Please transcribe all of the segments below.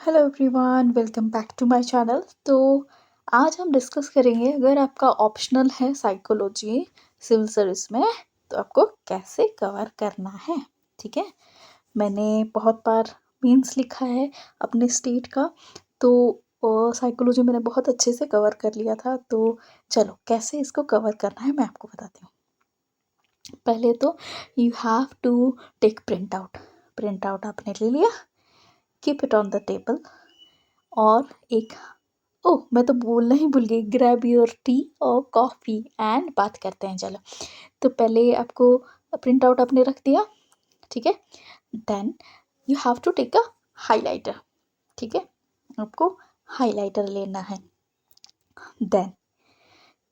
Hello everyone, welcome back to my channel. तो आज हम डिस्कस करेंगे, अगर आपका ऑप्शनल है साइकोलॉजी सिविल सर्विस में तो आपको कैसे कवर करना है। ठीक है, मैंने बहुत बार मीन्स लिखा है अपने स्टेट का, तो साइकोलॉजी मैंने बहुत अच्छे से कवर कर लिया था। तो चलो कैसे इसको कवर करना है मैं आपको बताती हूँ। पहले तो you have to take print out आपने ले लिया, keep it on the table. और एक, ओह मैं तो बोलना ही भूल गई, ग्रैब योर टी और कॉफ़ी एंड बात करते हैं। चलो, तो पहले आपको प्रिंट आउट आपने रख दिया, ठीक है। Then you have to take a highlighter, ठीक है, आपको हाइलाइटर लेना है। देन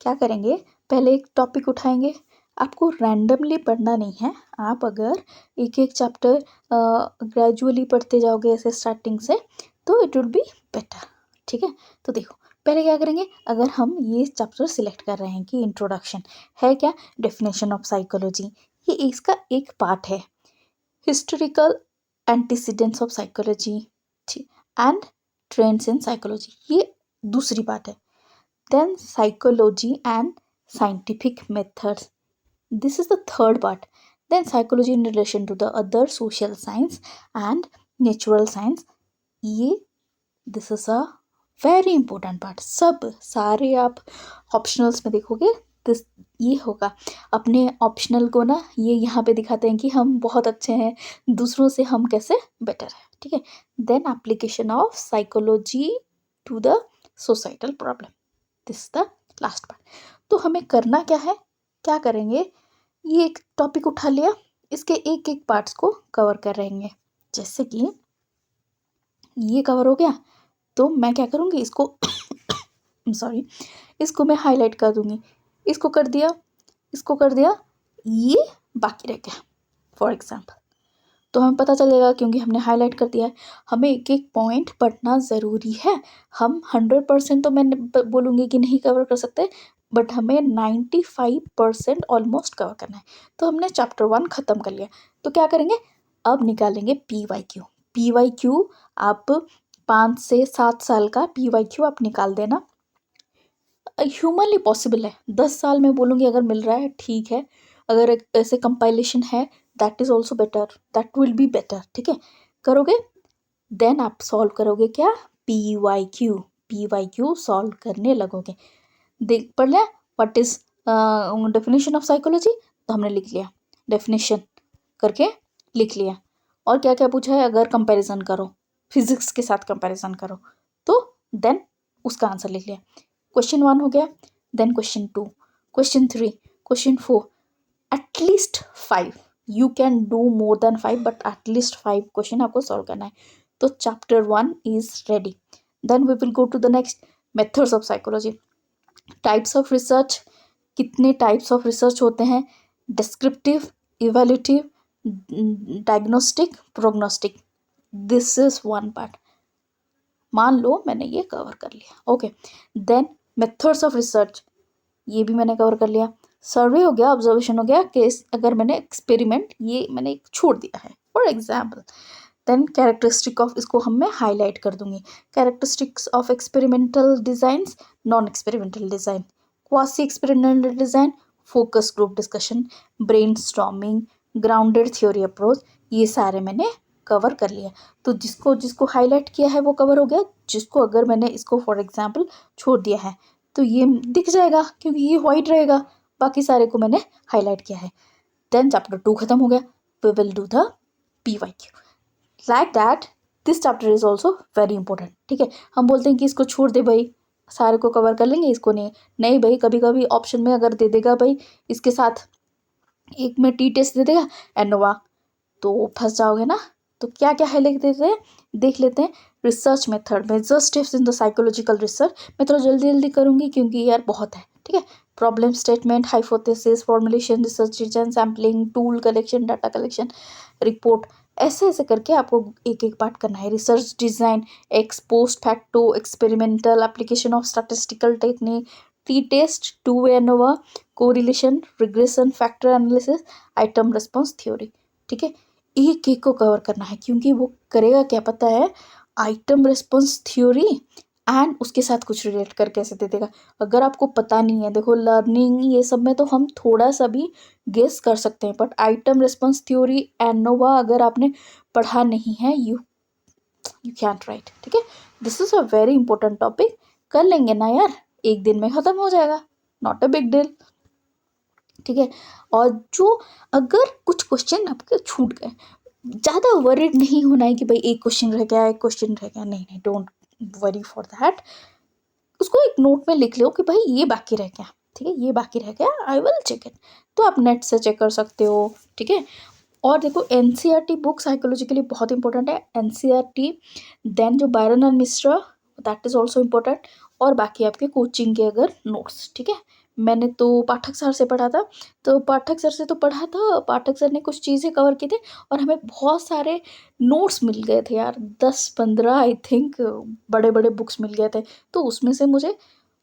क्या करेंगे, पहले एक टॉपिक उठाएंगे। आपको रैंडमली पढ़ना नहीं है, आप अगर एक एक चैप्टर ग्रेजुअली पढ़ते जाओगे ऐसे स्टार्टिंग से तो इट विल बी बेटर। ठीक है, तो देखो पहले क्या करेंगे, अगर हम ये चैप्टर सिलेक्ट कर रहे हैं कि इंट्रोडक्शन है क्या, डेफिनेशन ऑफ साइकोलॉजी, ये इसका एक पार्ट है। Historical antecedents of psychology and trends in psychology, ये दूसरी बात है। Then psychology and scientific methods. This is the third part. Then psychology in relation to the other social science and natural science. ये this is a very important part. सब सारे आप optionals में देखोगे दिस ये होगा। अपने ऑप्शनल को ना ये यहाँ पे दिखाते हैं कि हम बहुत अच्छे हैं, दूसरों से हम कैसे बेटर है। ठीक है, then application of psychology to the societal problem, this the last part. तो हमें करना क्या है, क्या करेंगे, ये एक टॉपिक उठा लिया, इसके एक एक पार्ट्स को कवर कर रहेंगे। जैसे कि ये कवर हो गया तो मैं क्या करूँगी, इसको सॉरी, इसको मैं हाईलाइट कर दूँगी। इसको कर दिया, इसको कर दिया, ये बाकी रह गया फॉर एग्जाम्पल। तो हमें पता चलेगा क्योंकि हमने हाईलाइट कर दिया है। हमें एक एक पॉइंट पढ़ना ज़रूरी है। हम 100% तो मैं बोलूँगी कि नहीं कवर कर सकते, बट हमें 95% ऑलमोस्ट कवर करना है। तो हमने चैप्टर 1 ख़त्म कर लिया, तो क्या करेंगे, अब निकालेंगे PYQ। PYQ आप 5 से 7 साल का PYQ आप निकाल देना। ह्यूमनली पॉसिबल है, 10 साल में बोलूँगी अगर मिल रहा है ठीक है, अगर एक ऐसे कंपाइलेशन है that is also better, that will be better. ठीक है, करोगे, देन आप सॉल्व करोगे क्या, PYQ सॉल्व करने लगोगे। देख पढ़ लिया what is definition of psychology, तो हमने लिख लिया, डेफिनेशन करके लिख लिया। और क्या क्या पूछा है, अगर कंपैरिजन करो, फिजिक्स के साथ कंपैरिजन करो, तो देन उसका आंसर लिख लिया। क्वेश्चन 1 हो गया, then question 2, question 3, question 4, at least 5। You can do more than 5 but at least 5 question आपको सॉल्व करना है। तो chapter 1 is ready. Then we will go to the next, methods of psychology. Types of research, कितने types of research होते हैं, descriptive, evaluative, diagnostic, prognostic, this is one part. मान लो मैंने ये कवर कर लिया, okay. Then methods of research, ये भी मैंने कवर कर लिया। सर्वे हो गया, ऑब्जर्वेशन हो गया, केस अगर मैंने एक्सपेरिमेंट ये मैंने छोड़ दिया है for example. Then characteristic of, इसको हम मैं हाईलाइट कर दूंगी, characteristics of experimental designs, non experimental design, quasi experimental design, focus group discussion, brain storming, grounded theory approach, ये सारे मैंने कवर कर लिया। तो जिसको जिसको हाईलाइट किया है वो कवर हो गया, जिसको अगर मैंने इसको फॉर एग्जाम्पल छोड़ दिया है तो ये दिख जाएगा क्योंकि ये वाइट रहेगा, बाकी सारे को मैंने हाईलाइट किया है। देन चैप्टर 2 खत्म हो गया, we will do the PYQ like that. This chapter is also very important. ठीक है, हम बोलते हैं कि इसको छोड़ दे भाई, सारे को कवर कर लेंगे, इसको नहीं, नहीं भाई, कभी कभी ऑप्शन में अगर दे देगा भाई इसके साथ एक में टी टेस्ट दे देगा एनोवा, तो फंस जाओगे ना। तो क्या क्या हाईलाइट देते हैं देख लेते हैं। Research method, major steps in the psychological research, मैं थोड़ा जल्दी जल्दी करूँगी क्योंकि यार बहुत है। ठीक है, problem statement, hypothesis, formulation, research design, sampling, tool collection, data collection, report, ऐसे ऐसे करके आपको एक एक पार्ट करना है। Research design, ex post facto, experimental application of statistical technique, t test, two ANOVA, correlation, regression, factor analysis, item response theory. ठीक है, एक एक को कवर करना है क्योंकि वो करेगा क्या पता है, आइटम रिस्पॉन्स थ्योरी एंड उसके साथ कुछ रिलेट करके ऐसे दे देगा। अगर आपको पता नहीं है, देखो लर्निंग ये सब में तो हम थोड़ा सा भी गेस कर सकते हैं, but item response theory, ANOVA अगर आपने पढ़ा नहीं है, यू कैंट राइट। ठीक है, this is a very important topic. कर लेंगे ना यार, एक दिन में खत्म हो जाएगा, नॉट अ बिग डील। ठीक है, और जो अगर कुछ क्वेश्चन आपके छूट गए, ज़्यादा वरीड नहीं होना है कि भाई एक क्वेश्चन रह गया, एक क्वेश्चन रह गया, नहीं नहीं, डोंट वरी फॉर दैट। उसको एक नोट में लिख लो कि भाई ये बाकी रह गया, ठीक है, ये बाकी रह गया, आई विल चेक इट। तो आप नेट से चेक कर सकते हो। ठीक है, और देखो एनसीईआरटी बुक साइकोलॉजी के लिए बहुत इंपॉर्टेंट है, एनसीईआरटी, देन जो Byron and Mishra, that is also important, और बाकी आपके कोचिंग के अगर नोट्स। ठीक है, मैंने तो पाठक सर से पढ़ा था, तो पाठक सर से तो पढ़ा था, पाठक सर ने कुछ चीज़ें कवर की थी, और हमें बहुत सारे नोट्स मिल गए थे यार, 10-15 आई थिंक बड़े बड़े बुक्स मिल गए थे। तो उसमें से मुझे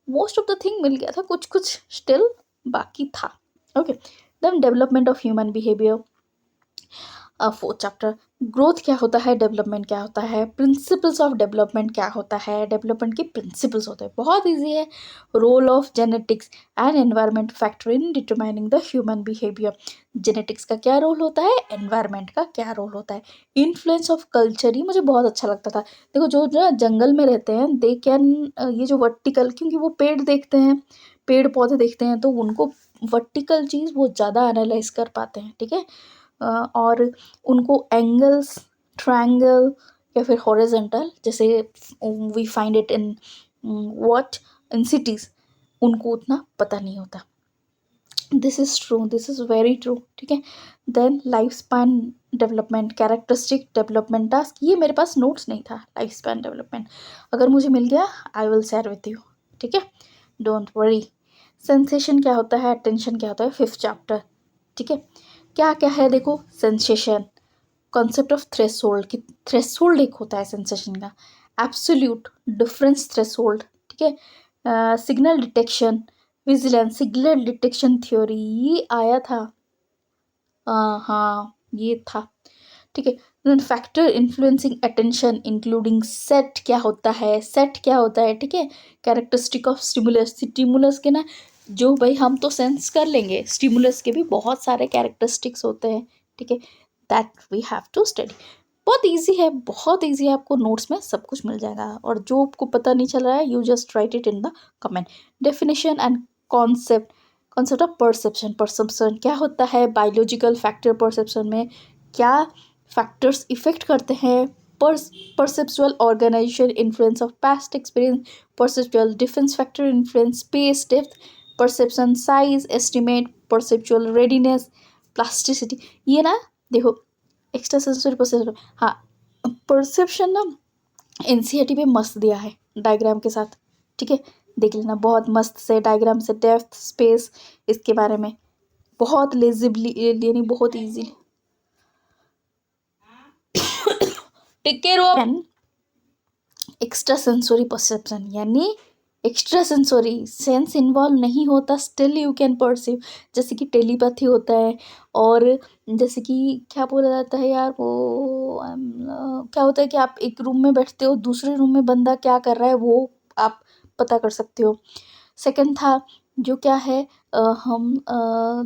मोस्ट ऑफ द थिंग मिल गया था, कुछ कुछ स्टिल बाकी था। Okay, then development of human behaviour, fourth chapter, growth क्या होता है, डेवलपमेंट क्या होता है, प्रिंसिपल्स ऑफ डेवलपमेंट क्या होता है, डेवलपमेंट के प्रिंसिपल्स होते हैं, बहुत इजी है। Role of genetics and environment factor in determining the human behaviour, genetics का क्या रोल होता है, एनवायरमेंट का क्या रोल होता है, इन्फ्लुएंस ऑफ कल्चर, ये मुझे बहुत अच्छा लगता था। देखो जो जो जंगल में रहते हैं, दे कैन, ये जो वर्टिकल, क्योंकि वो पेड़ देखते हैं, पेड़ पौधे देखते हैं, तो उनको वर्टिकल चीज़ वो ज़्यादा एनालाइज कर पाते हैं। ठीक है, और उनको एंगल्स, ट्रायंगल या फिर हॉरिजॉन्टल, जैसे we find it in what, in cities, उनको उतना पता नहीं होता। This is true, this is very true. ठीक है, then life span development, characteristic development task, ये मेरे पास नोट्स नहीं था, लाइफ स्पैन डेवलपमेंट अगर मुझे मिल गया I will share with you. ठीक है, डोंट वरी। सेंसेशन क्या होता है, अटेंशन क्या होता है, फिफ्थ चैप्टर। ठीक है, क्या क्या है देखो, सेंसेशन, कॉन्सेप्ट ऑफ थ्रेशोल्ड, कि थ्रेशोल्ड एक होता है सेंसेशन का, एब्सोल्यूट डिफरेंस थ्रेशोल्ड। ठीक है, signal detection, vigilance, signal detection theory, ये आया था, हाँ ये था। ठीक है, then factor influencing attention including set, क्या होता है, सेट क्या होता है। ठीक है, कैरेक्टरिस्टिक ऑफ स्टिमुलस, स्टिमुलस के ना, जो भाई हम तो सेंस कर लेंगे, स्टिमुलस के भी बहुत सारे कैरेक्टरिस्टिक्स होते हैं। ठीक है, that we have to study. बहुत इजी है, बहुत इजी है, आपको नोट्स में सब कुछ मिल जाएगा, और जो आपको पता नहीं चल रहा है you just right it in the comment. Definition and concept, concept of perception, perception क्या होता है, बायोलॉजिकल फैक्टर परसेप्शन में क्या फैक्टर्स इफेक्ट करते हैं, perceptual organisation, influence of past experience, perceptual difference factor influence space depth, perception size estimate, perceptual readiness, plasticity. ये ना देखो एक्स्ट्रा सेंसरी परसेप्शन, हाँ परसेप्शन ना एनसीईआरटी पे मस्त दिया है डायग्राम के साथ। ठीक है, देख लेना, बहुत मस्त से डायग्राम से, डेप्थ स्पेस इसके बारे में बहुत लेजिबली, यानी बहुत इजीली। टिके रो एक्स्ट्रा सेंसोरी परसेप्शन, यानी एक्स्ट्रा सेंसोरी सेंस इन्वॉल्व नहीं होता, स्टिल यू कैन परसीव, जैसे कि टेलीपैथी होता है, और जैसे कि क्या बोला जाता है यार वो, क्या होता है कि आप एक रूम में बैठते हो, दूसरे रूम में बंदा क्या कर रहा है वो आप पता कर सकते हो। सेकंड था जो क्या है, हम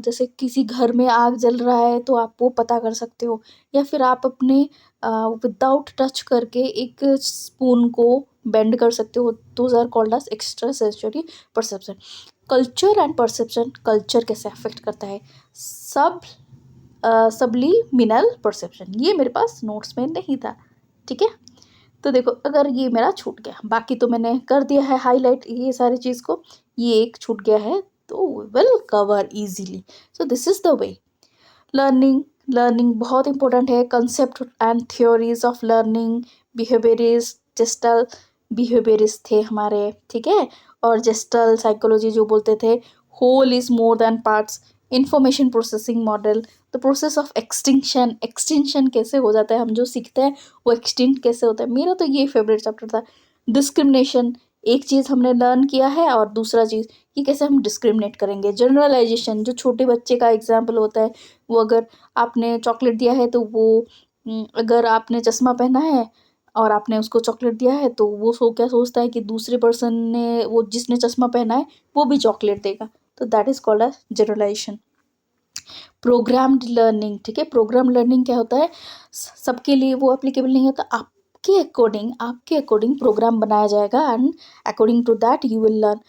जैसे किसी घर में आग जल रहा है तो आप वो पता कर सकते हो, या फिर आप अपने विदाउट टच करके एक स्पून को बेंड कर सकते हो, those are called as extra sensory perception. Culture and perception, culture कैसे अफेक्ट करता है, सब सबलिमिनल परसेप्शन, ये मेरे पास नोट्स में नहीं था। ठीक है, तो देखो अगर ये मेरा छूट गया, बाकी तो मैंने कर दिया है हाईलाइट ये सारी चीज़ को, ये एक छूट गया है तो will cover easily. So this is the way learning, learning बहुत इंपॉर्टेंट है, concept and theories of learning, behaviourist, gestalt behaviourist थे हमारे। ठीक है, और जेस्टल साइकोलॉजी जो बोलते थे, whole is more than parts, information processing model, the process of extinction, extinction कैसे हो जाता है, हम जो सीखते हैं वो एक्सटिंक्ट कैसे होता है, मेरा तो ये फेवरेट चैप्टर था। डिस्क्रिमिनेशन, एक चीज़ हमने लर्न किया है और दूसरा चीज़ कि कैसे हम डिस्क्रिमिनेट करेंगे। जनरलाइजेशन, जो छोटे बच्चे का एग्जाम्पल होता है, वो अगर आपने चॉकलेट दिया है तो वो अगर आपने चश्मा पहना है, और आपने उसको चॉकलेट दिया है तो वो क्या सोचता है कि दूसरे पर्सन ने, वो जिसने चश्मा पहना है वो भी चॉकलेट देगा, तो that is called a generalisation. Programmed learning, ठीक है, प्रोग्राम लर्निंग क्या होता है, सबके लिए वो एप्लीकेबल नहीं होता, आपके अकॉर्डिंग प्रोग्राम बनाया जाएगा and according to that you will learn.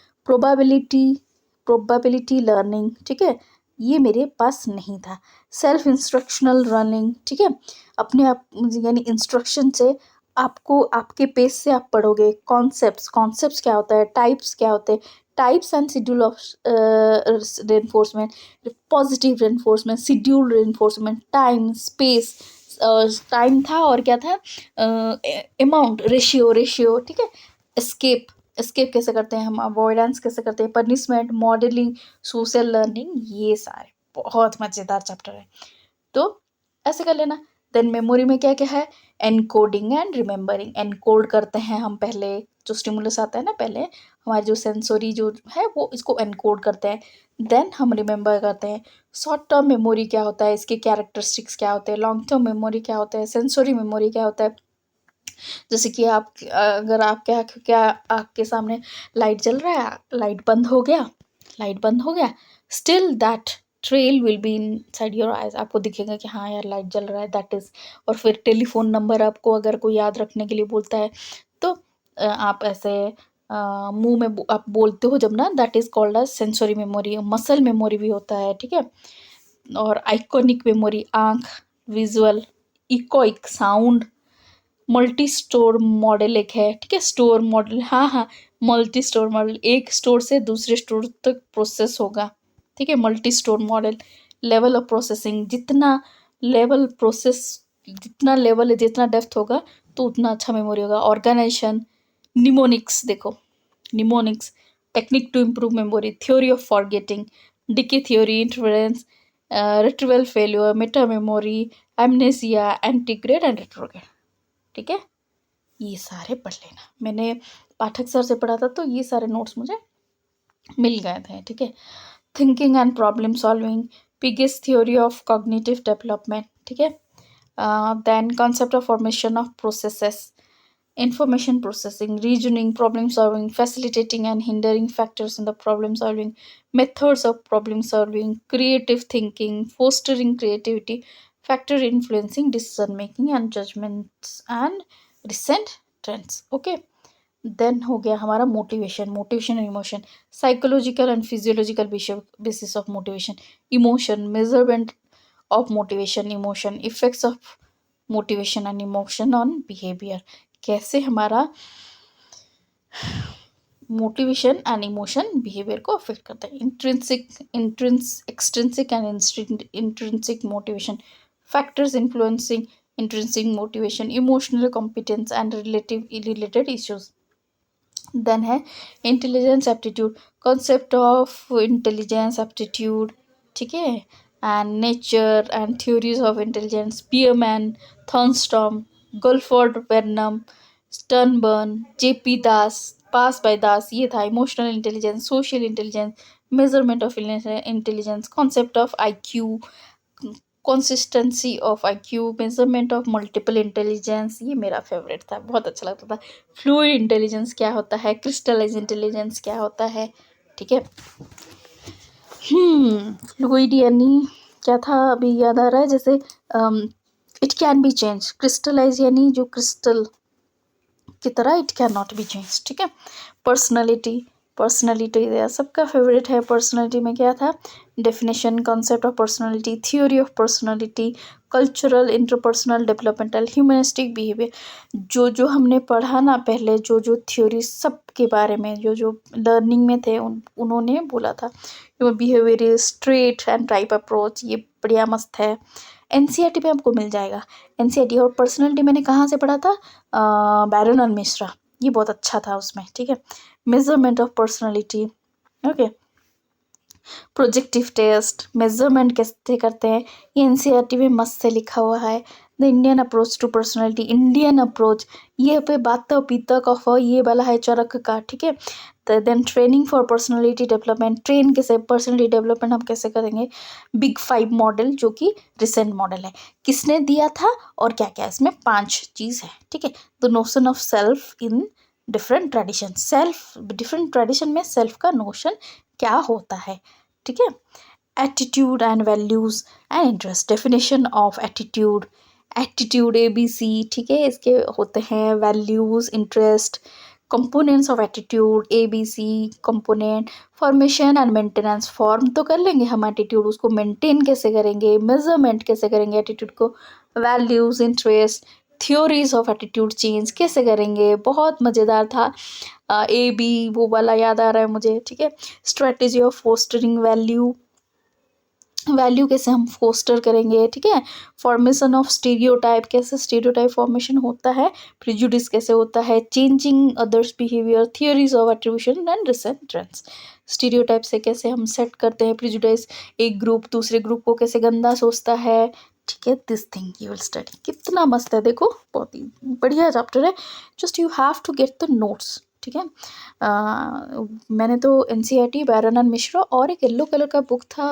Probability learning, ठीक है, ये मेरे पास नहीं था। सेल्फ इंस्ट्रक्शनल लर्निंग, ठीक है, अपने आप यानी इंस्ट्रक्शन से आपको आपके पेस से आप पढ़ोगे। कॉन्सेप्ट्स क्या होता है, टाइप्स क्या होते हैं, types and schedule of reinforcement, positive reinforcement, schedule reinforcement, time space, time था और क्या था, अमाउंट, रेशियो, ठीक है, एस्केप, कैसे करते हैं हम, अवॉइडेंस कैसे करते हैं, पनिशमेंट, मॉडलिंग, सोशल लर्निंग, ये सारे बहुत मज़ेदार चैप्टर है, तो ऐसे कर लेना। देन मेमोरी में क्या क्या है, एनकोडिंग एंड रिमेंबरिंग। एनकोड करते हैं हम पहले, जो स्टिमुलस आता है ना, पहले हमारे जो सेंसोरी जो है वो इसको एनकोड करते हैं, देन हम रिमेंबर करते हैं। शॉर्ट टर्म मेमोरी क्या होता है, इसके कैरेक्टरिस्टिक्स क्या होते हैं, लॉन्ग टर्म मेमोरी क्या होता है, सेंसोरी मेमोरी क्या होता है। जैसे कि आप अगर आप क्या आपके सामने लाइट जल रहा है, लाइट बंद हो गया, still that trail will be in side your eyes, आपको दिखेगा कि हाँ यार लाइट जल रहा है, दैट इज। और फिर टेलीफोन नंबर आपको अगर कोई याद रखने के लिए बोलता है तो आप ऐसे मुंह में आप बोलते हो जब ना, that is called a sensory memory. Muscle memory भी होता है, ठीक है। और आइकॉनिक मेमोरी, आंख, visual, echoic, sound, multi store model एक है, ठीक है, स्टोर मॉडल, हाँ हाँ, मल्टी स्टोर मॉडल, एक स्टोर से दूसरे स्टोर तक प्रोसेस होगा, ठीक है, multi store model. Level of processing, जितना लेवल है, जितना डेप्थ होगा तो उतना अच्छा मेमोरी होगा। ऑर्गेनाइजेशन, निमोनिक्स, देखो mnemonics, technique to improve memory, theory of forgetting, decay theory, interference, retrieval failure, meta memory, amnesia, anterograde and retrograde, ठीक है, ये सारे पढ़ लेना। मैंने पाठक सर से पढ़ा था तो ये सारे नोट्स मुझे मिल गए थे, ठीक है। Thinking and problem solving, biggest theory of cognitive development, ठीक है। Then concept of formation of processes, information processing, reasoning, problem solving, facilitating and hindering factors in the problem solving, methods of problem solving, creative thinking, fostering creativity, factor influencing decision making and judgments and recent trends, okay। Then हो गया हमारा motivation and emotion, psychological and physiological basis of motivation, emotion, measurement of motivation, emotion, effects of motivation and emotion on behaviour, कैसे हमारा motivation and emotion behaviour को affect करता है। Extrinsic and intrinsic motivation, factors influencing intrinsic motivation, emotional competence and related issues. Then है intelligence aptitude, concept of intelligence aptitude, ठीक है, and nature and theories of intelligence, Spearman, थॉर्नस्टॉम, गुल्फोर्ड वेर्नम, स्टर्नबर्न, JP Das, pass bye दास, ये था emotional intelligence, social intelligence, measurement of intelligence, concept of IQ, consistency of IQ, measurement of multiple intelligence, ये मेरा favourite था, बहुत अच्छा लगता था। फ्लूइड इंटेलिजेंस क्या होता है, क्रिस्टलाइज इंटेलिजेंस क्या होता है, ठीक है। फ्लूइड यानी क्या था, अभी याद आ रहा है, जैसे it can be change, crystallise यानी जो क्रिस्टल की तरह, it can not be change, ठीक है। पर्सनैलिटी सबका फेवरेट है। पर्सनैलिटी में क्या था, definition, concept of personality, theory of personality, cultural, interpersonal, developmental, humanistic behaviour, जो हमने पढ़ा ना पहले, जो थ्योरी सब के बारे में, जो लर्निंग में थे, उन्होंने बोला था। Behaviour, straight and type approach, ये बढ़िया मस्त है, एनसीईआरटी पे आपको मिल जाएगा। एनसीईआरटी और पर्सनैलिटी मैंने कहाँ से पढ़ा था, बैरन और मिश्रा, ये बहुत अच्छा था उसमें, ठीक है। Measurement of personality, okay. Projective test, measurement कैसे करते हैं, ये एनसीईआरटी में मस्त से लिखा हुआ है। The Indian approach to personality, Indian approach, ये पे बात पीता का ये वाला है चरक का, ठीक है। Then training for personality development, train कैसे पर्सनैलिटी डेवलपमेंट हम कैसे करेंगे, बिग 5 मॉडल जो कि रिसेंट मॉडल है, किसने दिया था और क्या क्या, इसमें 5 चीज़ है, ठीक है। The notion of self in different tradition, self different tradition में सेल्फ का नोशन क्या होता है, ठीक है। Attitude and values and interest, definition of attitude, attitude ABC, ठीक है, इसके होते हैं values, interest, components of attitude ABC component, formation and maintenance, form तो कर लेंगे हम एटीट्यूड, उसको मेंटेन कैसे करेंगे, मेजरमेंट कैसे करेंगे एटीट्यूड को, values, interest, theories of attitude change कैसे करेंगे, बहुत मज़ेदार था। AB वो वाला याद आ रहा है मुझे, ठीक है। Strategy of fostering value, value कैसे हम फोस्टर करेंगे, ठीक है। फॉर्मेशन ऑफ स्टीरियोटाइप, कैसे स्टीरियोटाइप फॉर्मेशन होता है, प्रिजुडिस कैसे होता है, changing others behaviour, theories of attribution and recent trends, stereotype से कैसे हम सेट करते हैं प्रिजुडिस, एक ग्रुप दूसरे ग्रुप को कैसे गंदा सोचता है, ठीक है। This thing you will study, कितना मस्त है देखो, बहुत ही बढ़िया चैप्टर है, just you have to get the notes, ठीक है। मैंने तो NCERT बैरन एंड मिश्रा और एक येलो कलर का बुक था,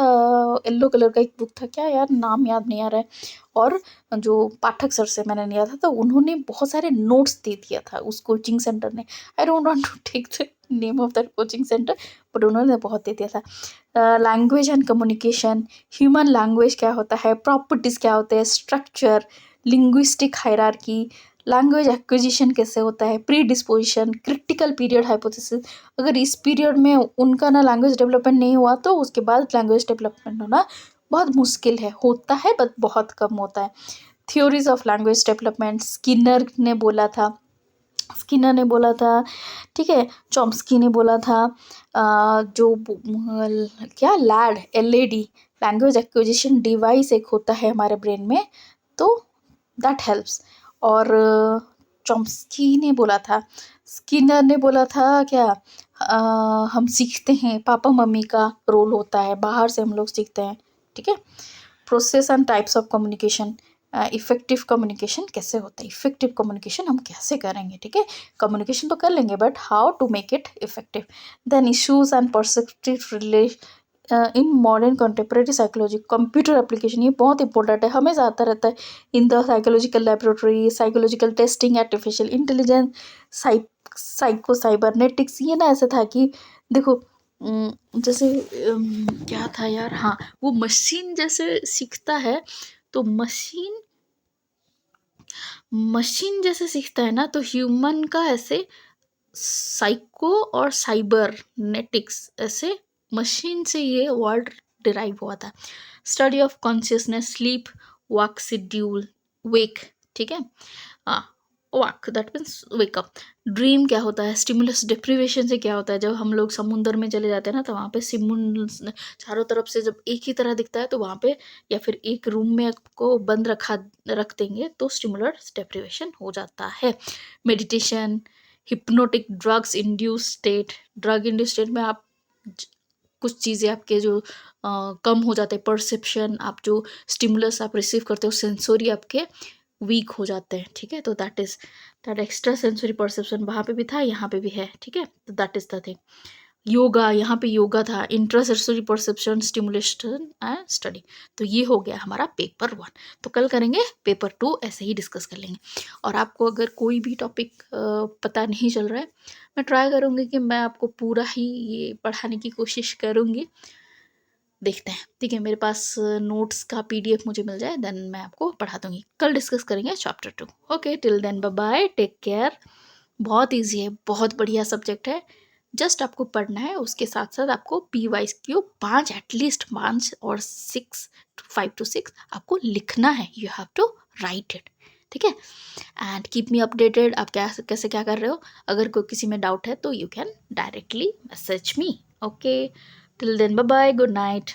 येलो कलर का एक बुक था, क्या यार नाम याद नहीं आ रहा है, और जो पाठक सर से मैंने लिया था तो उन्होंने बहुत सारे नोट्स दे दिया था उस कोचिंग सेंटर ने, I don't want to take the name of that coaching centre, but उन्होंने बहुत दे दिया था। Language and communication, human language क्या होता है, प्रॉपर्टीज़ क्या होते हैं, structure, linguistic hierarchy, language acquisition कैसे होता है, predisposition, critical period hypothesis, अगर इस पीरियड में उनका ना लैंग्वेज डेवलपमेंट नहीं हुआ तो उसके बाद लैंग्वेज डेवलपमेंट होना बहुत मुश्किल है, होता है बट बहुत कम होता है। Theories of language development, Skinner ने बोला था, ठीक है, चॉम्स्की ने बोला था, क्या LAD, लैंग्वेज एक्विजिशन डिवाइस एक होता है हमारे ब्रेन में, तो दैट हेल्प्स, और चॉम्स्की ने बोला था, स्किनर ने बोला था क्या, हम सीखते हैं, पापा मम्मी का रोल होता है, बाहर से हम लोग सीखते हैं, ठीक है। Process and types of communication, effective communication कैसे होता है, इफेक्टिव कम्युनिकेशन हम कैसे करेंगे, ठीक है, कम्युनिकेशन तो कर लेंगे but how to make it effective. Then issues and perceptive in modern contemporary psychology, computer application, ये बहुत इंपॉर्टेंट है, हमेशा आता रहता है, in the psychological laboratory, psychological testing, artificial intelligence, psycho cybernetics, ये ना ऐसा था कि देखो जैसे क्या था यार, हाँ, वो मशीन जैसे सीखता है, तो मशीन जैसे सीखता है ना, तो ह्यूमन का ऐसे साइको और साइबरनेटिक्स, ऐसे मशीन से ये वर्ड डिराइव हुआ था। Study of consciousness, sleep, work schedule, wake, ठीक है, हाँ, wake that means wake up, dream क्या होता है, स्टिमुलस डिप्रीवेशन से क्या होता है, जब हम लोग समुंदर में चले जाते हैं ना, तो वहाँ पे चारों तरफ से जब एक ही तरह दिखता है, तो वहाँ पे या फिर एक रूम में आपको बंद रख देंगे तो स्टिमुलस डिप्रीवेशन हो जाता है। Meditation, hypnotic drugs induce state, drug induce state में आप कुछ चीज़ें आपके जो कम हो जाते हैं, परसेप्शन, आप जो स्टिमुलस आप रिसीव करते हो, सेंसोरी आपके वीक हो जाते हैं, ठीक है, तो दैट एक्स्ट्रा सेंसरी परसेप्शन वहाँ पे भी था, यहाँ पे भी है, ठीक है, तो that is the thing. Yoga, यहाँ पे योगा था, intra sensory perception, stimulation and study, तो ये हो गया हमारा पेपर 1। तो कल करेंगे पेपर 2, ऐसे ही डिस्कस कर लेंगे। और आपको अगर कोई भी टॉपिक पता नहीं चल रहा है, मैं ट्राई करूँगी कि मैं आपको पूरा ही ये पढ़ाने की कोशिश करूँगी, देखते हैं, ठीक है, मेरे पास नोट्स का PDF मुझे मिल जाए, देन मैं आपको पढ़ा दूँगी। कल डिस्कस करेंगे chapter 2। Okay, till then bye bye, take care. बहुत ईजी है, बहुत बढ़िया सब्जेक्ट है, जस्ट आपको पढ़ना है, उसके साथ साथ आपको PYQ 5 एटलीस्ट 5 और 6 5 to 6 आपको लिखना है, you have to write it, ठीक है। एंड कीप मी अपडेटेड, आप कैसे क्या कर रहे हो, अगर कोई किसी में डाउट है तो you can directly message me. Okay, till then bye bye, good night.